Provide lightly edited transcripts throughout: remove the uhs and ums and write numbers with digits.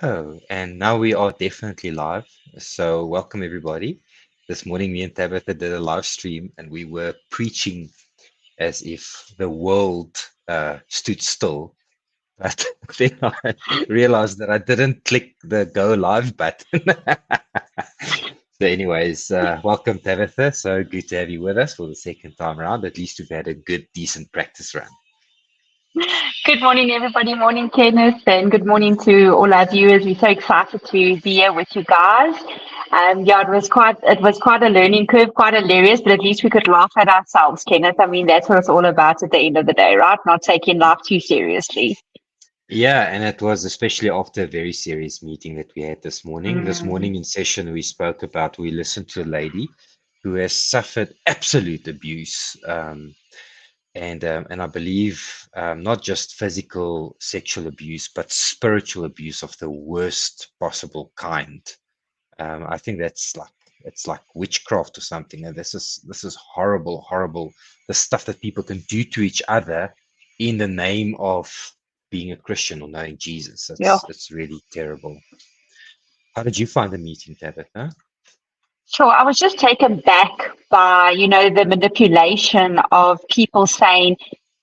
Oh, and now we are definitely live. So, welcome everybody. This morning, me and Tabitha did a live stream and we were preaching as if the world stood still. But then I realized that I didn't click the go live button. So, anyways, welcome Tabitha. So good to have you with us for the second time around. At least we've had a good, decent practice run. Good morning, everybody. Morning, Kenneth, and good morning to all our viewers. We're so excited to be here with you guys. Yeah, it was quite a learning curve, quite hilarious, but at least we could laugh at ourselves, Kenneth. I mean, that's what it's all about at the end of the day, right? Not taking life too seriously. Yeah, and it was especially after a very serious meeting that we had this morning. This Mm, morning in session, we listened to a lady who has suffered absolute abuse, and I believe not just physical sexual abuse, but spiritual abuse of the worst possible kind. I think it's like witchcraft or something. And this is horrible, horrible. The stuff that people can do to each other in the name of being a Christian or knowing Jesus. yeah. It's really terrible. How did you find the meeting, Tabitha? Sure, I was just taken back by, the manipulation of people saying,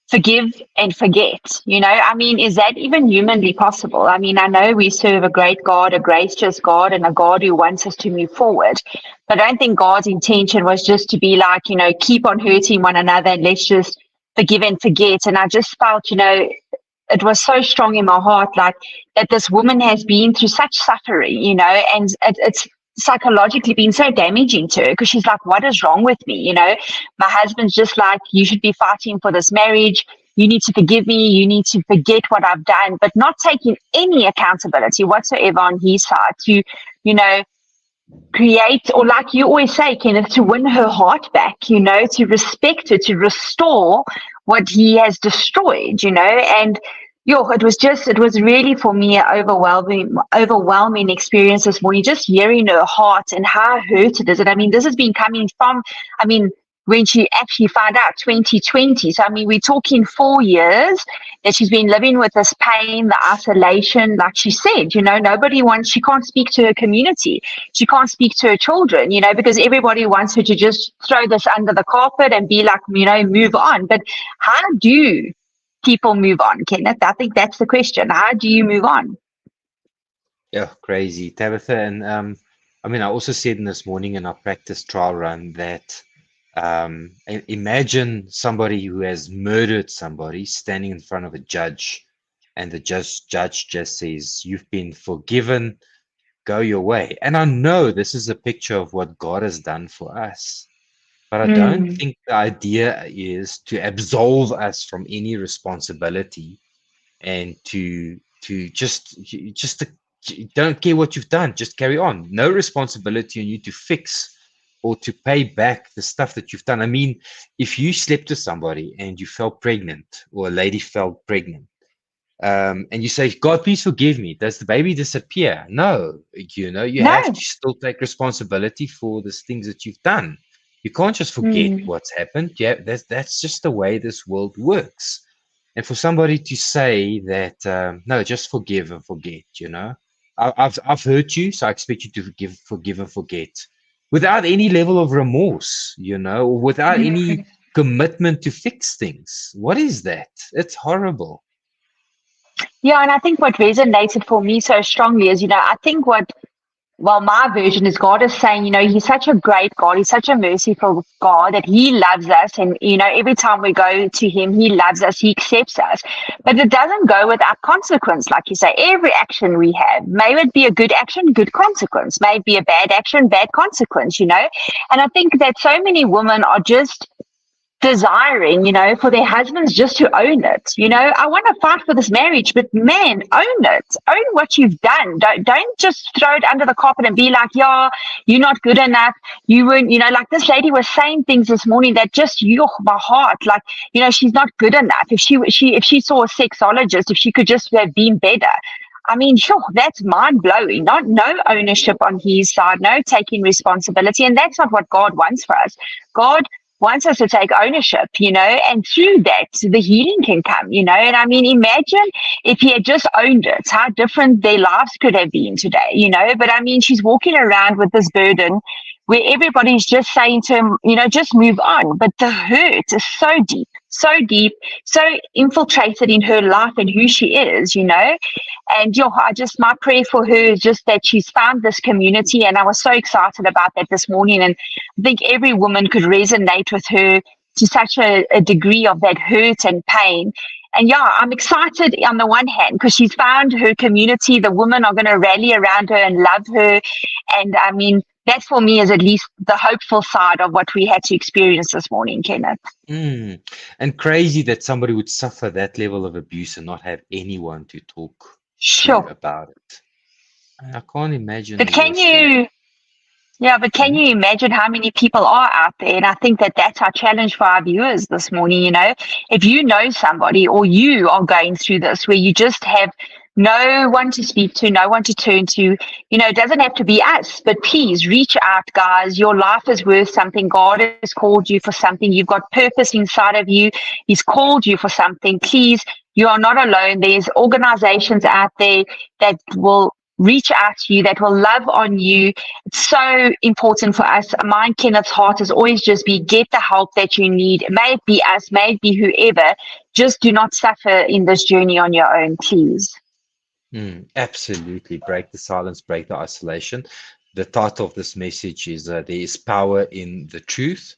forgive and forget. I mean, is that even humanly possible? I mean, I know we serve a great God, a gracious God, and a God who wants us to move forward. But I don't think God's intention was just to be like, keep on hurting one another and let's just forgive and forget. And I just felt, it was so strong in my heart, like that this woman has been through such suffering, and it's psychologically been so damaging to her because she's like, what is wrong with me? My husband's just like, you should be fighting for this marriage. You need to forgive me. You need to forget what I've done, but not taking any accountability whatsoever on his side to, you know, create, or like you always say, Kenneth, to win her heart back, to respect her, to restore what he has destroyed, and it was really for me an overwhelming experience this morning, just hearing her heart and how hurt it is. And I mean, this has been coming from, I mean, when she actually found out 2020. So, I mean, we're talking 4 years that she's been living with this pain, the isolation. Like she said, she can't speak to her community. She can't speak to her children, because everybody wants her to just throw this under the carpet and be like, move on. But how do people move on, Kenneth? I think that's the question. How do you move on? Yeah, crazy, Tabitha. And I mean, I also said in this morning in our practice trial run that imagine somebody who has murdered somebody standing in front of a judge, and the judge just says, "You've been forgiven. Go your way." And I know this is a picture of what God has done for us, but I don't Mm, think the idea is to absolve us from any responsibility and to just to, don't care what you've done, just carry on. No responsibility on you to fix or to pay back the stuff that you've done. I mean, if you slept with somebody and you fell pregnant, or a lady fell pregnant, and you say, God, please forgive me, does the baby disappear? No, you have to no. still take responsibility for the things that you've done. You can't just forget Mm, what's happened. Yeah, that's just the way this world works. And for somebody to say that, no, just forgive and forget, I've hurt you, so I expect you to forgive and forget, without any level of remorse, or without any commitment to fix things. What is that? It's horrible. yeah, and I think what resonated for me so strongly is, I think my version is God is saying, He's such a great God. He's such a merciful God that He loves us. And, every time we go to Him, He loves us. He accepts us. But it doesn't go without consequence. Like you say, every action we have, may it be a good action, good consequence. May it be a bad action, bad consequence, And I think that so many women are just desiring, for their husbands just to own it. I want to fight for this marriage, but man, own it. Own what you've done. Don't just throw it under the carpet and be like, yeah, you're not good enough. You weren't, like this lady was saying things this morning that just my heart. Like, she's not good enough. If she saw a sexologist, if she could just have been better. I mean, sure, that's mind blowing. Not no ownership on his side, no taking responsibility, and that's not what God wants for us. God wants us to take ownership, and through that, the healing can come, And I mean, imagine if he had just owned it, how different their lives could have been today, But I mean, she's walking around with this burden where everybody's just saying to him, just move on. But the hurt is so deep, so infiltrated in her life and who she is, And my prayer for her is just that she's found this community. And I was so excited about that this morning. And I think every woman could resonate with her to such a degree of that hurt and pain. And yeah, I'm excited on the one hand because she's found her community. The women are going to rally around her and love her. And I mean, that for me is at least the hopeful side of what we had to experience this morning, Kenneth. Mm. And crazy that somebody would suffer that level of abuse and not have anyone to talk to Sure. about it. I can't imagine But a can worse feeling. you Yeah, but can Mhm. you imagine how many people are out there? And I think that that's our challenge for our viewers this morning. If you know somebody or you are going through this where you just have no one to speak to, no one to turn to, it doesn't have to be us, but please reach out, guys. Your life is worth something. God has called you for something. You've got purpose inside of you. He's called you for something. Please, you are not alone. There's organizations out there that will reach out to you, that will love on you. It's so important for us. Mine, Kenneth's heart is always just be get the help that you need. May it be us, may it be whoever. Just do not suffer in this journey on your own, please. Absolutely. Break the silence, break the isolation. The title of this message is There is Power in the Truth,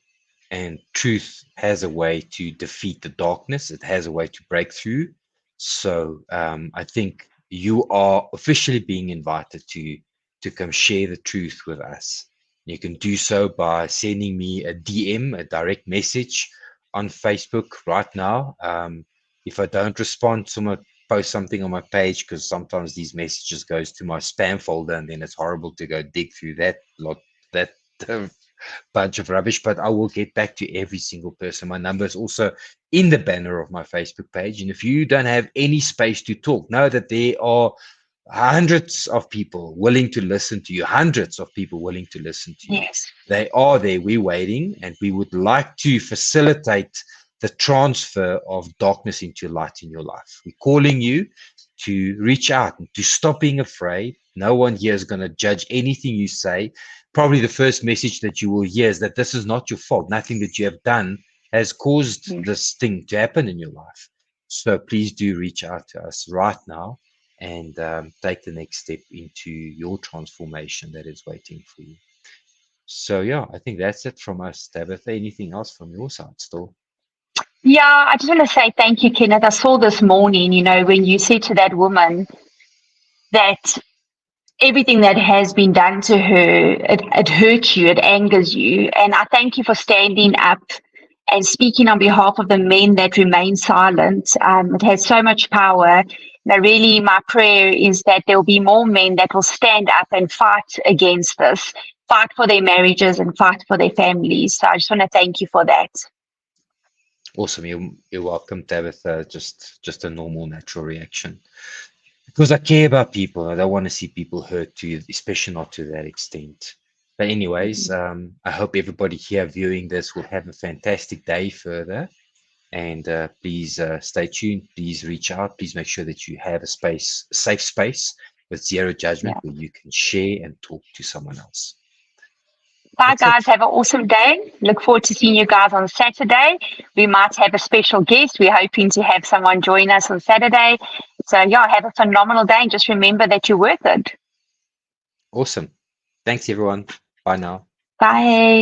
and truth has a way to defeat the darkness, it has a way to break through. So I think you are officially being invited to come share the truth with us. You can do so by sending me a DM, a direct message on Facebook right now. If I don't respond to my post something on my page, because sometimes these messages goes to my spam folder and then it's horrible to go dig through that bunch of rubbish, but I will get back to every single person. My number is also in the banner of my Facebook page. And if you don't have any space to talk, know that there are hundreds of people willing to listen to you, hundreds of people willing to listen to you. Yes. They are there. We're waiting, and we would like to facilitate the transfer of darkness into light in your life. We're calling you to reach out and to stop being afraid. No one here is going to judge anything you say. Probably the first message that you will hear is that this is not your fault. Nothing that you have done has caused Yes. this thing to happen in your life. So please do reach out to us right now and take the next step into your transformation that is waiting for you. So yeah, I think that's it from us, Tabitha. Anything else from your side still? Yeah, I just want to say thank you, Kenneth. I saw this morning, when you said to that woman that everything that has been done to her, it hurts you, it angers you. And I thank you for standing up and speaking on behalf of the men that remain silent. It has so much power. Really, my prayer is that there will be more men that will stand up and fight against this, fight for their marriages and fight for their families. So I just want to thank you for that. Awesome. You're welcome, Tabitha. Just a normal, natural reaction. Because I care about people. I don't want to see people hurt too, especially not to that extent. But anyways, I hope everybody here viewing this will have a fantastic day further. And please stay tuned. Please reach out. Please make sure that you have a safe space with zero judgment Yeah. where you can share and talk to someone else. Bye, That's guys. it. Have an awesome day. Look forward to seeing you guys on Saturday. We might have a special guest. We're hoping to have someone join us on Saturday. So, yeah, have a phenomenal day and just remember that you're worth it. Awesome. Thanks, everyone. Bye now. Bye.